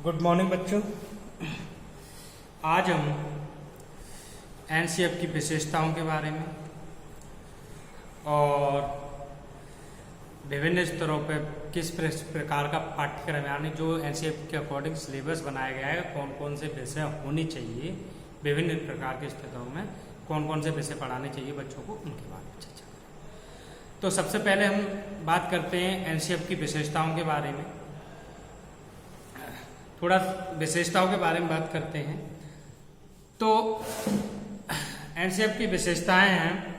Good morning बच्चों। आज हम एनसीएफ की विशेषताओं के बारे में और विभिन्न स्तरों पर किस प्रकार का पाठ्यक्रम यानी जो एनसीएफ के अकॉर्डिंग सिलेबस बनाया गया है, कौन कौन से विषय होने चाहिए, विभिन्न प्रकार की स्थितियों में कौन कौन से विषय पढ़ाने चाहिए बच्चों को, उनके बारे में चर्चा करें। तो सबसे पहले हम बात करते हैं एनसीएफ की विशेषताओं के बारे में। थोड़ा विशेषताओं के बारे में बात करते हैं। तो एनसीएफ की विशेषताएं हैं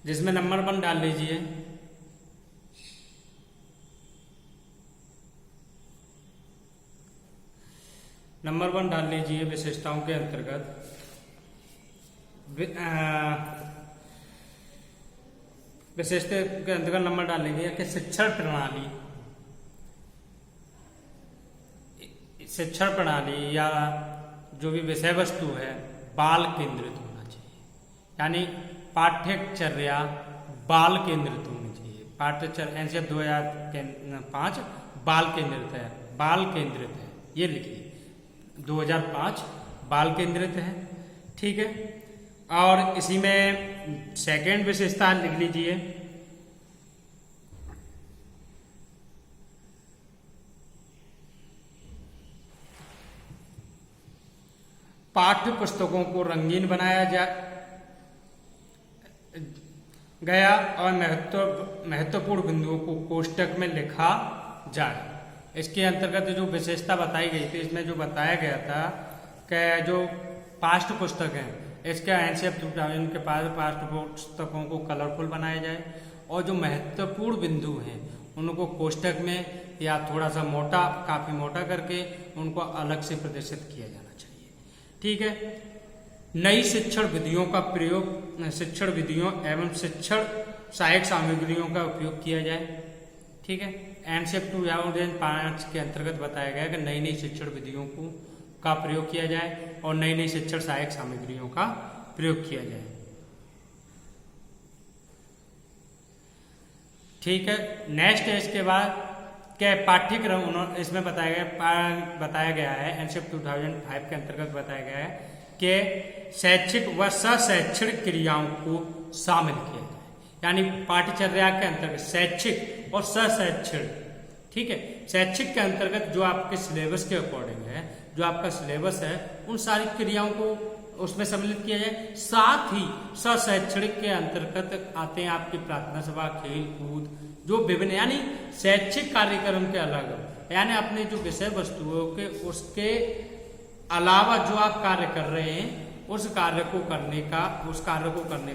जिसमें नंबर 1 डाल लीजिए। नंबर 1 डाल लीजिए विशेषताओं के अंतर्गत विशेषता के अंतर्गत नंबर डाल लीजिए कि शिक्षण प्रणाली या जो भी विषय वस्तु है बाल केंद्रित होना चाहिए, यानी पाठ्यचर्या बाल केंद्रित होनी चाहिए। पाठ्यचर्या एनसीएफ 2005 बाल केंद्रित है, बाल केंद्रित है, ये लिखिए 2005 बाल केंद्रित है, ठीक है। और इसी में सेकंड विशेषता लिख लीजिए पाठ्य पुस्तकों को रंगीन बनाया गया और महत्वपूर्ण बिंदुओं को कोष्टक में लिखा जाए। इसके अंतर्गत जो विशेषता बताई गई थी, इसमें जो बताया गया था कि जो पाठ्य पुस्तक है इसके एनसीएफ 2000 के पास पाठ्य पुस्तकों को कलरफुल बनाया जाए और जो महत्वपूर्ण बिंदु हैं उनको कोष्टक में या थोड़ा सा मोटा, काफी मोटा करके उनको अलग से प्रदर्शित किया जाना चाहिए, ठीक है। नई शिक्षण विधियों का प्रयोग, शिक्षण विधियों एवं शिक्षण सहायक सामग्रियों का उपयोग किया जाए, ठीक है। एनसीएफ 2005 के अंतर्गत बताया गया कि नई नई शिक्षण विधियों का प्रयोग किया जाए और नई नई शिक्षण सहायक सामग्रियों का प्रयोग किया जाए, ठीक है। नेक्स्ट है इसके बाद क्या पाठ्यक्रम इसमें बताया गया है एनसीएफ 2005 के अंतर्गत बताया गया है कि शैक्षिक व शैक्षणिक क्रियाओं को शामिल किया जाए, यानी पाठ्यचर्या के अंतर्गत शैक्षिक और शैक्षणिक, ठीक है। शैक्षिक के अंतर्गत जो आपके सिलेबस के अकॉर्डिंग है, जो आपका सिलेबस है, उन सारी क्रियाओं को उसमें सम्मिलित किया जाए। साथ ही शैक्षणिक के अंतर्गत आते हैं आपकी प्रार्थना सभा, खेल कूद, जो विभिन्न यानी शैक्षिक कार्यक्रम के अलग, यानी अपने जो विषय वस्तुओं के उसके अलावा जो आप कार्य कर रहे हैं उस कार्य को करने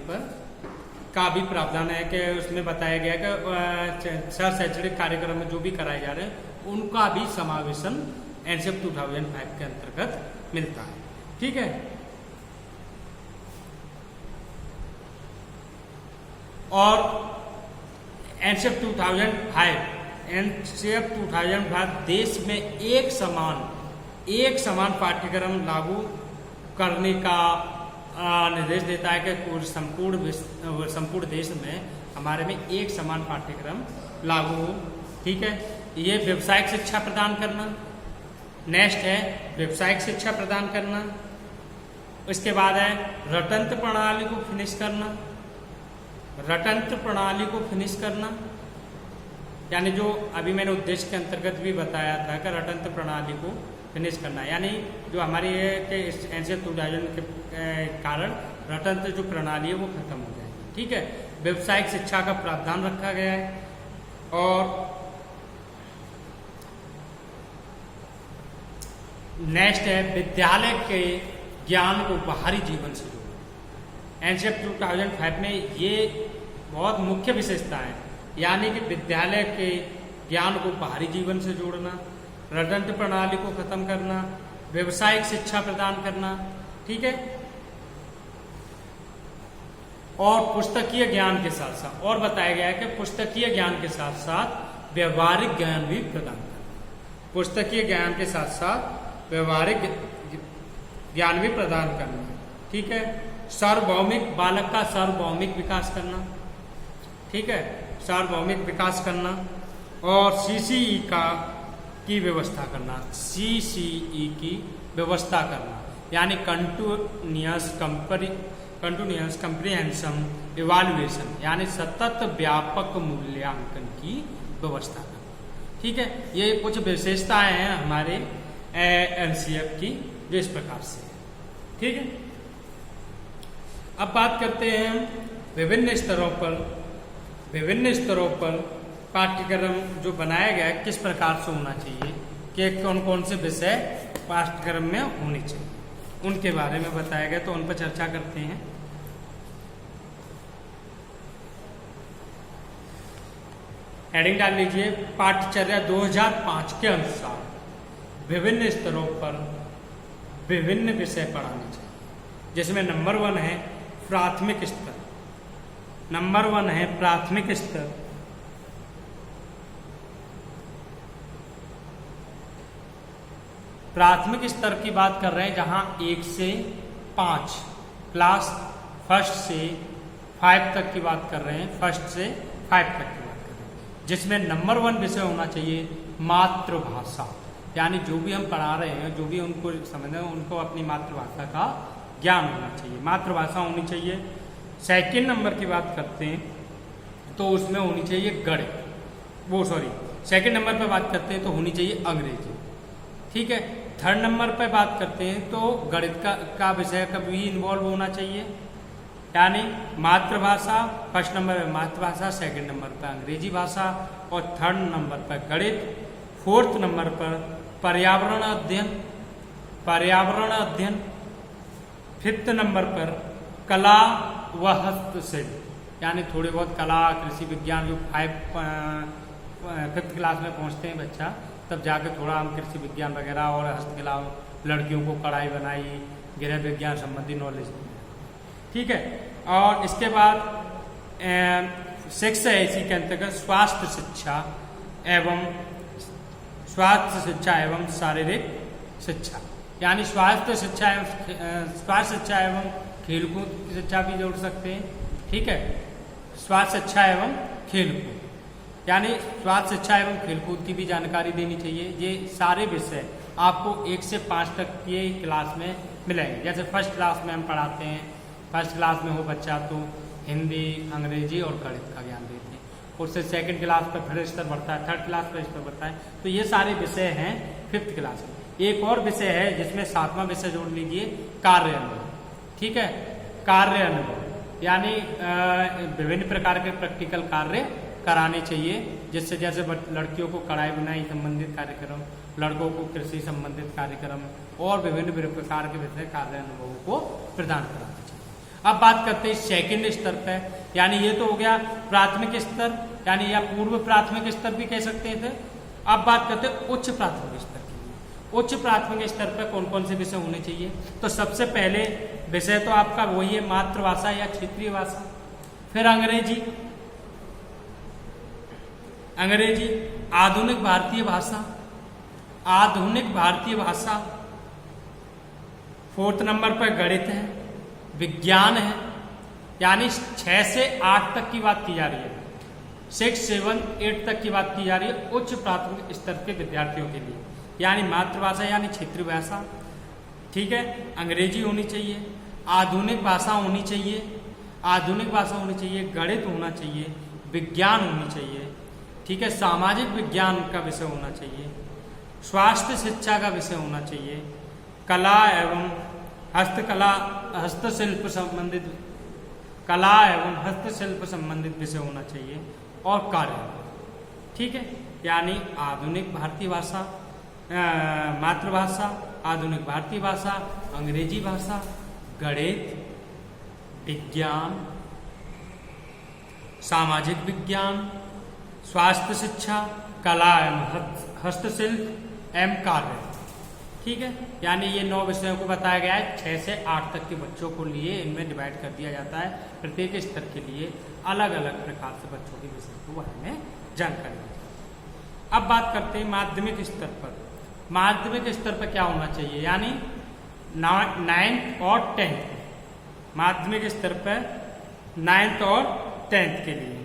पर का भी प्रावधान है कि उसमें बताया गया कि शैक्षणिक कार्यक्रम में जो भी कराए जा रहे हैं उनका भी समावेशन एनसीएफ 2005 के अंतर्गत मिलता है, ठीक है। और एनसीएफ 2005 देश में एक समान पाठ्यक्रम लागू करने का निर्देश देता है कि संपूर्ण देश में हमारे में एक समान पाठ्यक्रम लागू हो, ठीक है। ये व्यावसायिक शिक्षा प्रदान करना, नेक्स्ट है व्यावसायिक शिक्षा प्रदान करना। उसके बाद है रटंत्र प्रणाली को फिनिश करना, यानी जो अभी मैंने उद्देश्य के अंतर्गत भी बताया था कि रटंत्र प्रणाली को फिनिश करना, यानी जो हमारी एनसीएफ 2000 के कारण रटंत्र जो प्रणाली है वो खत्म हो जाएगी, ठीक है। व्यावसायिक शिक्षा का प्रावधान रखा गया है। और नेक्स्ट है विद्यालय के ज्ञान को बाहरी जीवन से जोड़ना। एनसीएफ 2005 में ये बहुत मुख्य विशेषता है, यानी कि विद्यालय के ज्ञान को बाहरी जीवन से जोड़ना, रटंत्र प्रणाली को खत्म करना, व्यावसायिक शिक्षा प्रदान करना, ठीक है। और पुस्तकीय ज्ञान के साथ साथ और बताया गया है कि पुस्तकीय ज्ञान के साथ साथ व्यवहारिक ज्ञान भी प्रदान करना, पुस्तकीय ज्ञान के साथ साथ व्यवहारिक ज्ञान भी प्रदान करना, ठीक है। सार्वभौमिक, बालक का सार्वभौमिक विकास करना, ठीक है, सार्वभौमिक विकास करना। और सीसीई की व्यवस्था करना, सीसीई की व्यवस्था करना, यानी कंटिन्यूअस कंप्रिहेंशन इवाल्युएशन, यानी सतत व्यापक मूल्यांकन की व्यवस्था करना। ठीक है, ये कुछ विशेषताएं हैं हमारे एनसीएफ की जो इस प्रकार से है। ठीक है, अब बात करते हैं विभिन्न स्तरों पर पाठ्यक्रम जो बनाया गया है किस प्रकार से होना चाहिए, कि कौन कौन से विषय पाठ्यक्रम में होने चाहिए, उनके बारे में बताया गया, तो उन पर चर्चा करते हैं। हेडिंग डाल लीजिए, पाठ्यचर्या 2005 के अनुसार विभिन्न स्तरों पर विभिन्न विषय पढ़ाने चाहिए, जिसमें नंबर 1 है प्राथमिक स्तर। नंबर 1 है प्राथमिक स्तर। प्राथमिक स्तर की बात कर रहे हैं जहां 1 से 5 क्लास, फर्स्ट से 5 तक की बात कर रहे हैं, फर्स्ट से 5 तक की बात कर रहे हैं, जिसमें नंबर 1 विषय होना चाहिए मातृभाषा, यानी जो भी हम पढ़ा रहे हैं, जो भी उनको समझ रहे हैं, उनको अपनी मातृभाषा का ज्ञान होना चाहिए, मातृभाषा होनी चाहिए। सेकंड नंबर की बात करते हैं तो उसमें होनी चाहिए गणित, सेकंड नंबर पर बात करते हैं तो होनी चाहिए अंग्रेजी। ठीक है, थर्ड नंबर पर बात करते हैं तो गणित का विषय कभी इन्वॉल्व होना चाहिए, यानी मातृभाषा, फर्स्ट नंबर पर मातृभाषा, सेकंड नंबर पर अंग्रेजी भाषा और थर्ड नंबर पर गणित। फोर्थ नंबर पर पर्यावरण अध्ययन। फिफ्थ नंबर पर कला व हस्तशिल्प, यानी थोड़ी बहुत कला, कृषि विज्ञान, जो 5th क्लास में पहुंचते हैं बच्चा, तब जाके थोड़ा हम कृषि विज्ञान वगैरह और हस्तकला, लड़कियों को कढ़ाई बनाई, गृह विज्ञान संबंधी नॉलेज। ठीक है, और इसके बाद 6 है इसी के अंतर्गत स्वास्थ्य शिक्षा एवं शारीरिक शिक्षा, यानी स्वास्थ्य शिक्षा एवं खेलकूद की शिक्षा भी जोड़ सकते हैं। ठीक है, स्वास्थ्य शिक्षा एवं खेलकूद, यानी स्वास्थ्य शिक्षा एवं खेलकूद की भी जानकारी देनी चाहिए। ये सारे विषय आपको 1 से 5 तक के क्लास में मिलेंगे। जैसे फर्स्ट क्लास में हम पढ़ाते हैं, फर्स्ट क्लास में हो बच्चा तो हिंदी, अंग्रेजी और गणित का ज्ञान देते हैं, उससे सेकंड क्लास पर फिर स्तर बढ़ता है, थर्ड क्लास पर स्तर बढ़ता है। तो ये सारे विषय हैं 5th क्लास में। एक और विषय है जिसमें 7वां विषय जोड़ लीजिए, कार्य अनुभव। ठीक है, कार्य अनुभव, यानी विभिन्न प्रकार के प्रैक्टिकल कार्य कराने चाहिए, जिससे जैसे लड़कियों को कढ़ाई बुनाई संबंधित कार्यक्रम, लड़कों को कृषि संबंधित कार्यक्रम और विभिन्न प्रकार के विषय कार्य अनुभवों को प्रदान कराना चाहिए। अब बात करते हैं सेकंड स्तर पर, यानी ये तो हो गया प्राथमिक स्तर, यानी या पूर्व प्राथमिक स्तर भी कह सकते थे। अब बात करते हैं उच्च प्राथमिक स्तर के लिए। उच्च प्राथमिक स्तर पर कौन कौन से विषय होने चाहिए, तो सबसे पहले विषय तो आपका वही है मातृभाषा या क्षेत्रीय भाषा, फिर अंग्रेजी, आधुनिक भारतीय भाषा, फोर्थ नंबर पर गणित है, विज्ञान है, यानी 6 से 8 तक की बात की जा रही है, 6, 7, 8 तक की बात की जा रही है उच्च प्राथमिक स्तर के विद्यार्थियों के लिए, यानी मातृभाषा यानी क्षेत्रीय भाषा। ठीक है, अंग्रेजी होनी चाहिए, आधुनिक भाषा होनी चाहिए, गणित होना चाहिए, विज्ञान होनी चाहिए। ठीक है, सामाजिक विज्ञान का विषय होना चाहिए, स्वास्थ्य शिक्षा का विषय होना चाहिए, कला एवं हस्तशिल्प संबंधित विषय होना चाहिए और कार्य। ठीक है, यानी आधुनिक भारतीय भाषा, मातृभाषा, आधुनिक भारतीय भाषा, अंग्रेजी भाषा, गणित, विज्ञान, सामाजिक विज्ञान, स्वास्थ्य शिक्षा, कला एवं हस्तशिल्प एवं कार्य। ठीक है, यानी ये 9 विषयों को बताया गया है। 6 से 8 तक के बच्चों को लिए इनमें डिवाइड कर दिया जाता है, प्रत्येक स्तर के लिए अलग अलग प्रकार से बच्चों के विषय को बारे में जानकारी दी जाती है। अब बात करते हैं माध्यमिक स्तर पर। माध्यमिक स्तर पर क्या होना चाहिए, यानी 9th और 10th, माध्यमिक स्तर पर 9th और 10th के लिए,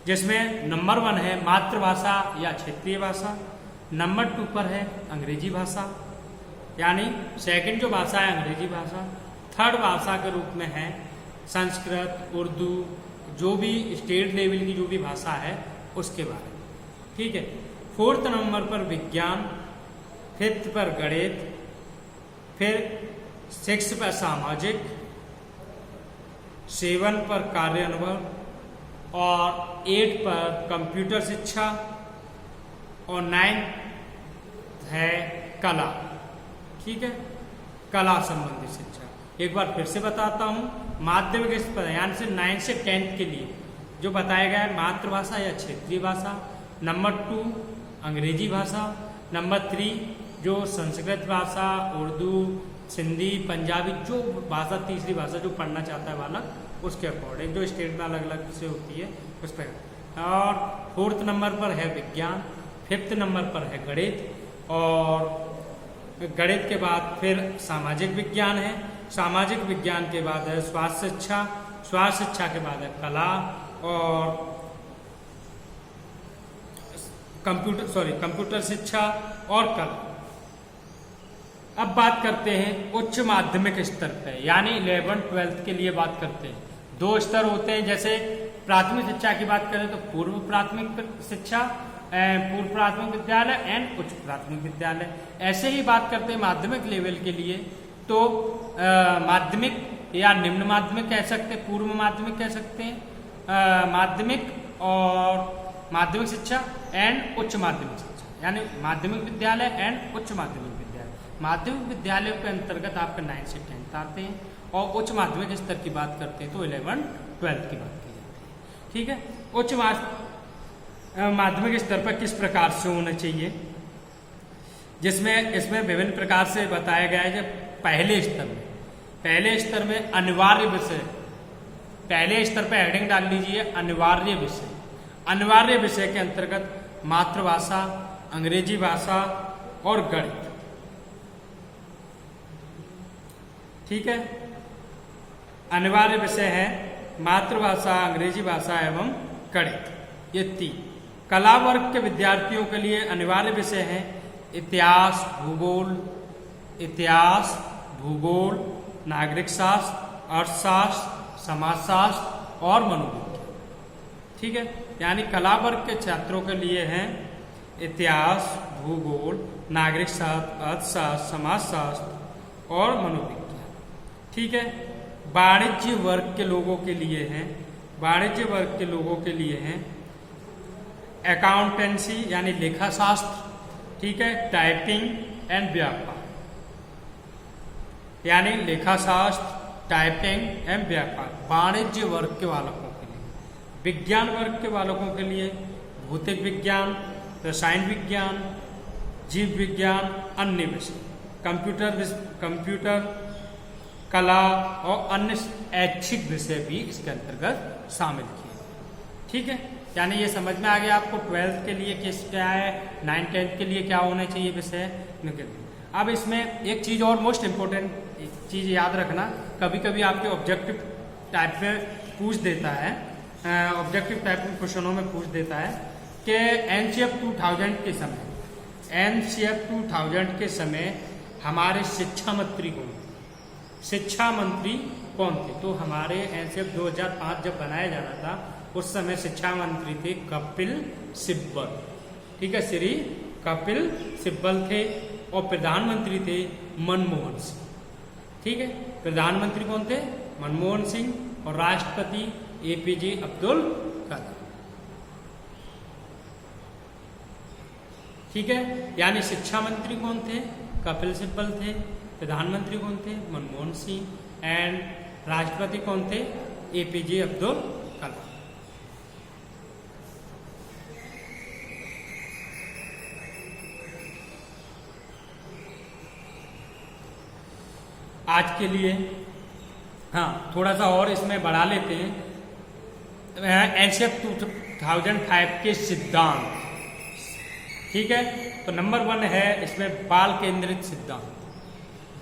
जिसमें नंबर 1 है मातृभाषा या क्षेत्रीय भाषा, नंबर 2 पर है अंग्रेजी भाषा, यानी सेकंड जो भाषा है अंग्रेजी भाषा, थर्ड भाषा के रूप में है संस्कृत, उर्दू, जो भी स्टेट लेवल की जो भी भाषा है उसके बारे में, ठीक है। 4th नंबर पर विज्ञान, 5th पर गणित, फिर 6 पर सामाजिक, 7 पर कार्य अनुभव और 8 पर कंप्यूटर शिक्षा और 9 है कला, ठीक है, कला संबंधी शिक्षा। एक बार फिर से बताता हूँ, माध्यमिक स्तर यानी से 9 से 10th के लिए जो बताया गया है मातृभाषा या क्षेत्रीय भाषा, नंबर 2 अंग्रेजी भाषा, नंबर 3 जो संस्कृत भाषा, उर्दू, सिंधी, पंजाबी, जो भाषा तीसरी भाषा जो पढ़ना चाहता है बालक उसके अकॉर्डिंग, जो स्टेट में अलग अलग से होती है उस पर। और 4th नंबर पर है विज्ञान, 5th नंबर पर है गणित और गणित के बाद फिर सामाजिक विज्ञान है, सामाजिक विज्ञान के बाद है स्वास्थ्य शिक्षा, स्वास्थ्य शिक्षा के बाद है कला और कंप्यूटर शिक्षा और कला। अब बात करते हैं उच्च माध्यमिक स्तर पे, यानी 11th 12th के लिए बात करते हैं। 2 स्तर होते हैं, जैसे प्राथमिक शिक्षा की बात करें तो पूर्व प्राथमिक शिक्षा, पूर्व प्राथमिक विद्यालय एंड उच्च प्राथमिक विद्यालय। ऐसे ही बात करते हैं माध्यमिक लेवल के लिए तो माध्यमिक या निम्न माध्यमिक कह सकते हैं, पूर्व माध्यमिक कह सकते हैं, माध्यमिक और माध्यमिक शिक्षा एंड उच्च माध्यमिक शिक्षा, यानी माध्यमिक विद्यालय एंड उच्च माध्यमिक विद्यालय। माध्यमिक विद्यालय के अंतर्गत आपके 9 से 10th आते हैं और उच्च माध्यमिक स्तर की बात करते हैं तो 11th 12th की बात की जाती है, ठीक है। उच्च माध्यमिक स्तर पर किस प्रकार से होना चाहिए, जिसमें इसमें विभिन्न प्रकार से बताया गया है कि पहले स्तर में अनिवार्य विषय, पहले स्तर पर हेडिंग डाल लीजिए अनिवार्य विषय। अनिवार्य विषय के अंतर्गत मातृभाषा, अंग्रेजी भाषा और गणित, ठीक है। अनिवार्य विषय है मातृभाषा, अंग्रेजी भाषा एवं गणित, ये 3। कला वर्ग के विद्यार्थियों के लिए अनिवार्य विषय है इतिहास, भूगोल, नागरिक शास्त्र, अर्थशास्त्र, समाजशास्त्र और मनोविज्ञान, ठीक है। यानी कला वर्ग के छात्रों के लिए हैं इतिहास, भूगोल, नागरिक शास्त्र, अर्थशास्त्र, समाजशास्त्र और मनोविज्ञान, ठीक है। वाणिज्य वर्ग के लोगों के लिए हैं अकाउंटेंसी यानी लेखा शास्त्र, ठीक है, टाइपिंग एंड व्यापार, यानी लेखा शास्त्र, टाइपिंग एवं व्यापार वाणिज्य वर्ग के बालकों के लिए। विज्ञान वर्ग के बालकों के लिए भौतिक विज्ञान, रसायन विज्ञान, जीव विज्ञान, अन्य विषय, कंप्यूटर, कला और अन्य ऐच्छिक विषय भी इसके अंतर्गत शामिल किए, ठीक है। यानी ये समझ में आ गया आपको 12th के लिए क्या है, 9 10th के लिए क्या होना चाहिए विषय। अब इसमें एक चीज़ और मोस्ट इम्पोर्टेंट चीज़ याद रखना, कभी कभी आपके ऑब्जेक्टिव टाइप में पूछ देता है, ऑब्जेक्टिव टाइप में क्वेश्चनों में पूछ देता है कि एनसीएफ 2000 के समय हमारे शिक्षा मंत्री कौन थे। तो हमारे एनसीएफ 2005 जब बनाया जा रहा था उस समय शिक्षा मंत्री थे कपिल सिब्बल, ठीक है, श्री कपिल सिब्बल थे। और प्रधानमंत्री थे मनमोहन सिंह, ठीक है। प्रधानमंत्री कौन थे? मनमोहन सिंह। और राष्ट्रपति एपीजे अब्दुल कलाम, ठीक है। यानी शिक्षा मंत्री कौन थे? कपिल सिब्बल थे। प्रधानमंत्री कौन थे? मनमोहन सिंह। एंड राष्ट्रपति कौन थे? एपीजे अब्दुल कलाम। आज के लिए हाँ थोड़ा सा और इसमें बढ़ा लेते हैं एनसीएफ 2005 के सिद्धांत, ठीक है। तो नंबर 1 है इसमें बाल केंद्रित सिद्धांत।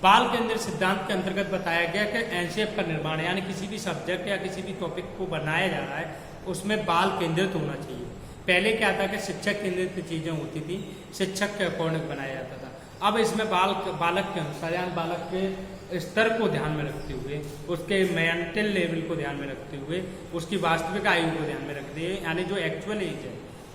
बाल केंद्रित सिद्धांत के अंतर्गत बताया गया कि एनसीएफ का निर्माण यानी किसी भी सब्जेक्ट या किसी भी टॉपिक को बनाया जा रहा है उसमें बाल केंद्रित होना चाहिए। पहले क्या था कि शिक्षक केंद्रित चीजें होती थी, शिक्षक के अकॉर्डिंग बनाया जाता था। अब इसमें बालक के अनुसार यानी बालक के स्तर को ध्यान में रखते हुए, उसके मेंटल लेवल को ध्यान में रखते हुए, उसकी वास्तविक आयु को ध्यान में रखते हुए यानी जो एक्चुअल एज है,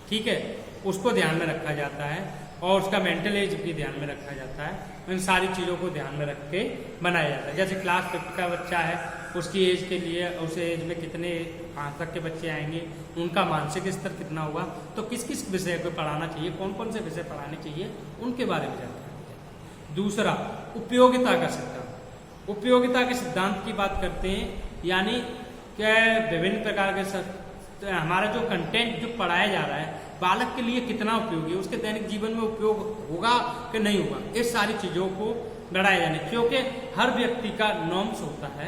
ठीक है, उसको ध्यान में रखा जाता है और उसका मेंटल एज भी ध्यान में रखा जाता है। इन सारी चीज़ों को ध्यान में रख के बनाया जाता है। जैसे क्लास 5 का बच्चा है, उसकी एज के लिए उस एज में कितने 5 तक के बच्चे आएंगे, उनका मानसिक स्तर कितना होगा, तो किस किस विषय को पढ़ाना चाहिए, कौन कौन से विषय पढ़ाने चाहिए, उनके बारे में जानकारी है। दूसरा, उपयोगिता का सिद्धांत। उपयोगिता के सिद्धांत की बात करते हैं, यानी क्या विभिन्न प्रकार के हमारा जो कंटेंट जो पढ़ाया जा रहा है बालक के लिए कितना उपयोगी है, उसके दैनिक जीवन में उपयोग होगा कि नहीं होगा, इस सारी चीज़ों को बढ़ाया जाने। क्योंकि हर व्यक्ति का नॉर्म्स होता है,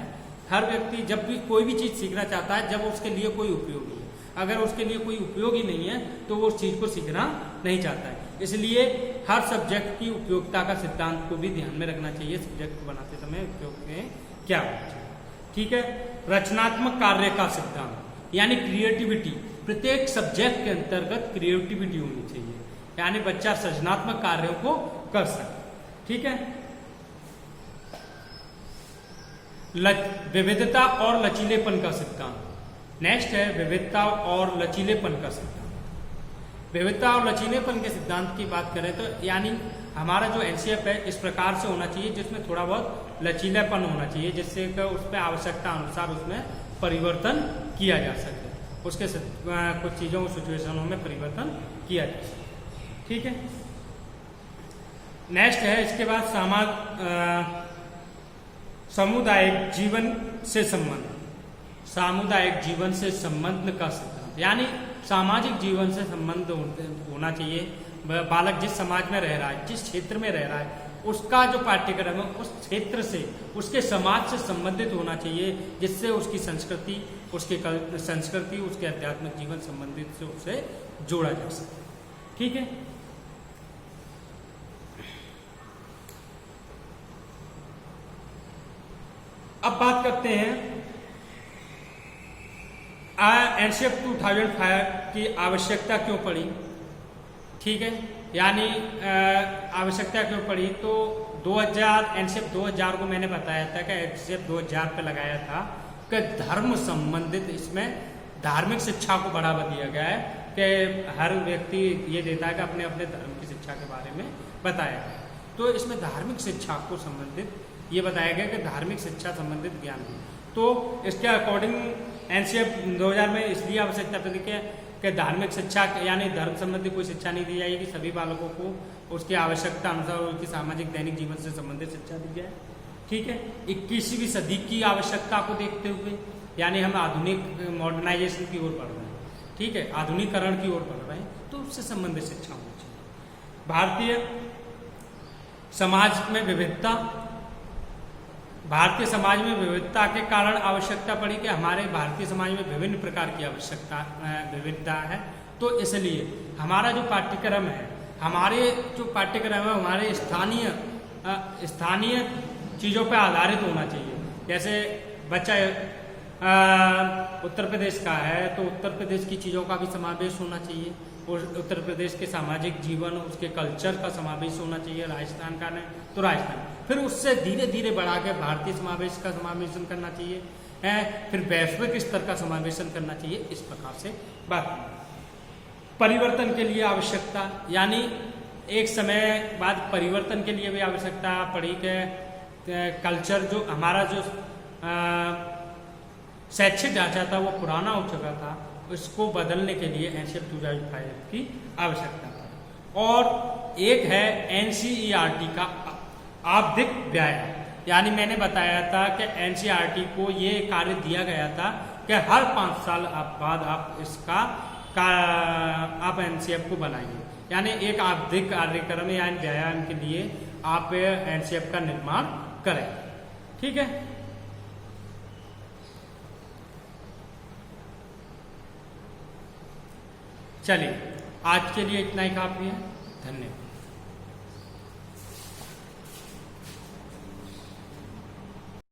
हर व्यक्ति जब भी कोई भी चीज़ सीखना चाहता है जब उसके लिए कोई उपयोगी है, अगर उसके लिए कोई उपयोगी नहीं है तो वो उस चीज़ को सीखना नहीं चाहता है। इसलिए हर सब्जेक्ट की उपयोगिता का सिद्धांत को भी ध्यान में रखना चाहिए, सब्जेक्ट को बनाते समय उपयोग में क्या होना चाहिए। ठीक है। रचनात्मक कार्य का सिद्धांत यानी क्रिएटिविटी, प्रत्येक सब्जेक्ट के अंतर्गत क्रिएटिविटी होनी चाहिए, यानी बच्चा सृजनात्मक कार्यों को कर सके। ठीक है। विविधता और लचीलेपन का सिद्धांत। नेक्स्ट है विविधता और लचीलेपन का सिद्धांत। विविधता और लचीलेपन के सिद्धांत की बात करें तो यानी हमारा जो एनसीएफ है इस प्रकार से होना चाहिए जिसमें थोड़ा बहुत लचीलापन होना चाहिए, जिससे कि उस पर आवश्यकता अनुसार उसमें परिवर्तन किया जा सके, उसके कुछ चीज़ों सिचुएशनों में परिवर्तन किया जा सके। ठीक है। नेक्स्ट है इसके बाद सामुदायिक जीवन से संबंध। सामुदायिक जीवन से संबंध का सिद्धांत यानी सामाजिक जीवन से संबंध होना चाहिए। बालक जिस समाज में रह रहा है, जिस क्षेत्र में रह रहा है, उसका जो पाठ्यक्रम है उस क्षेत्र से, उसके समाज से संबंधित होना चाहिए, जिससे उसकी संस्कृति, उसके आध्यात्मिक जीवन संबंधित से उसे जोड़ा जा सके। ठीक है। अब बात करते हैं एनसीएफ 2005 की आवश्यकता क्यों पड़ी। ठीक है। यानी आवश्यकता क्यों पड़ी तो एनसीएफ 2000 को मैंने बताया था कि एनसीएफ 2000 पे लगाया था कि धर्म संबंधित इसमें धार्मिक शिक्षा को बढ़ावा दिया गया है कि हर व्यक्ति ये देता है कि अपने अपने धर्म की शिक्षा के बारे में बताया गया। तो इसमें धार्मिक शिक्षा को संबंधित ये बताया गया कि धार्मिक शिक्षा संबंधित ज्ञान दी। तो इसके अकॉर्डिंग एनसीएफ 2000 में इसलिए आवश्यकता पड़ी कि धार्मिक शिक्षा यानी धर्म संबंधी कोई शिक्षा नहीं दी जाएगी, सभी बालकों को उसकी आवश्यकता अनुसार उनकी सामाजिक दैनिक जीवन से संबंधित शिक्षा दी जाए। ठीक है। 21वीं सदी की आवश्यकता को देखते हुए यानी हम आधुनिक मॉडर्नाइजेशन की ओर बढ़ रहे हैं। ठीक है। आधुनिकीकरण की ओर बढ़ रहे हैं, तो उससे संबंधित शिक्षा होनी चाहिए। भारतीय समाज में विविधता, भारतीय समाज में विविधता के कारण आवश्यकता पड़ी कि हमारे भारतीय समाज में विभिन्न प्रकार की विविधता है। तो इसलिए हमारा जो पाठ्यक्रम है, हमारे स्थानीय चीज़ों पर आधारित होना चाहिए। जैसे बच्चा उत्तर प्रदेश का है तो उत्तर प्रदेश की चीज़ों का भी समावेश होना चाहिए, और उत्तर प्रदेश के सामाजिक जीवन, उसके कल्चर का समावेश होना चाहिए। राजस्थान का नहीं तो राजस्थान, फिर उससे धीरे धीरे बढ़ा के भारतीय समावेश का समावेशन करना चाहिए है, फिर वैश्विक स्तर का समावेशन करना चाहिए। इस प्रकार से बात परिवर्तन के लिए आवश्यकता यानी एक समय बाद परिवर्तन के लिए भी आवश्यकता पड़ी कि कल्चर जो हमारा जो शैक्षिक ढांचा था वो पुराना हो चुका था, इसको बदलने के लिए एनसीएफ 2005 की आवश्यकता पड़ी। और एक है एनसीईआरटी का आवधिक व्यायाम, यानी मैंने बताया था कि एनसीईआरटी को ये कार्य दिया गया था कि हर 5 साल बाद आप एनसीएफ को बनाइए, यानी एक आवधिक कार्यक्रम यानी व्यायाम के लिए आप एनसीएफ का निर्माण करें। ठीक है। चलिए, आज के लिए इतना ही काफी है। धन्यवाद।